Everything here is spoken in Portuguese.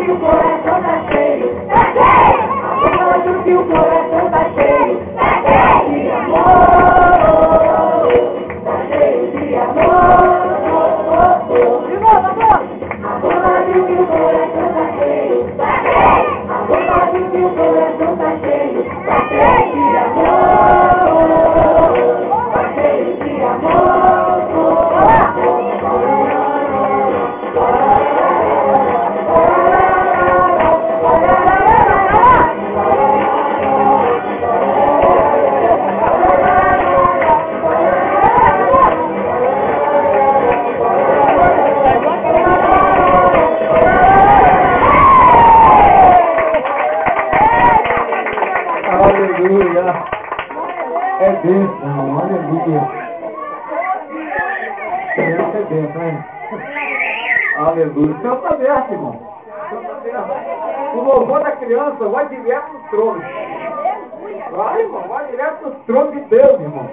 que o coração tá cheio, tá cheio. Aplaudo que o coração tá cheio, tá cheio de amor, tá cheio de amor. De novo, amor. Aplaudo que o coração tá cheio, tá cheio. Aplaudo que o coração tá cheio, tá cheio de amor, tá cheio de amor. Aleluia! É bênção, aleluia! Criança é bênção, hein? Aleluia! O céu está aberto, irmão. O céu está aberto. O louvor da criança vai direto no trono. Vai, irmão, vai direto no trono de Deus, irmão.